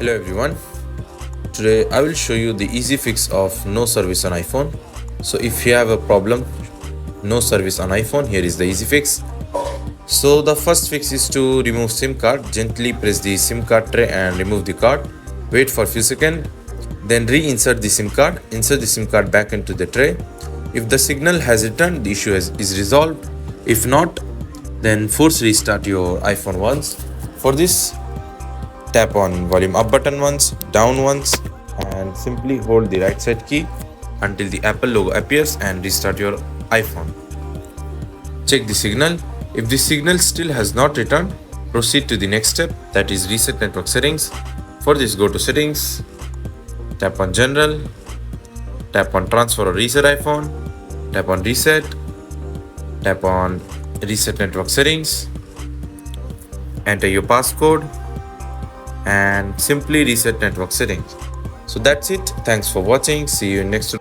Hello everyone. Today I will show you the easy fix of no service on iPhone. So if you have a problem, no service on iPhone, here is the easy fix. So the first fix is to remove SIM card. Gently press the SIM card tray and remove the card. Wait for a few seconds. Then reinsert the SIM card. Insert the SIM card back into the tray. If the signal has returned, the issue is resolved. If not, then force restart your iPhone once. For this, tap on volume up button once, down once, and simply hold the right side key until the Apple logo appears and restart your iPhone. Check the signal. If the signal still has not returned, proceed to the next step, that is reset network settings. For this, go to settings, tap on general, tap on transfer or reset iPhone, tap on reset, tap on reset network settings, enter your passcode, and simply reset network settings. So that's it. Thanks for watching. See you in next tutorial.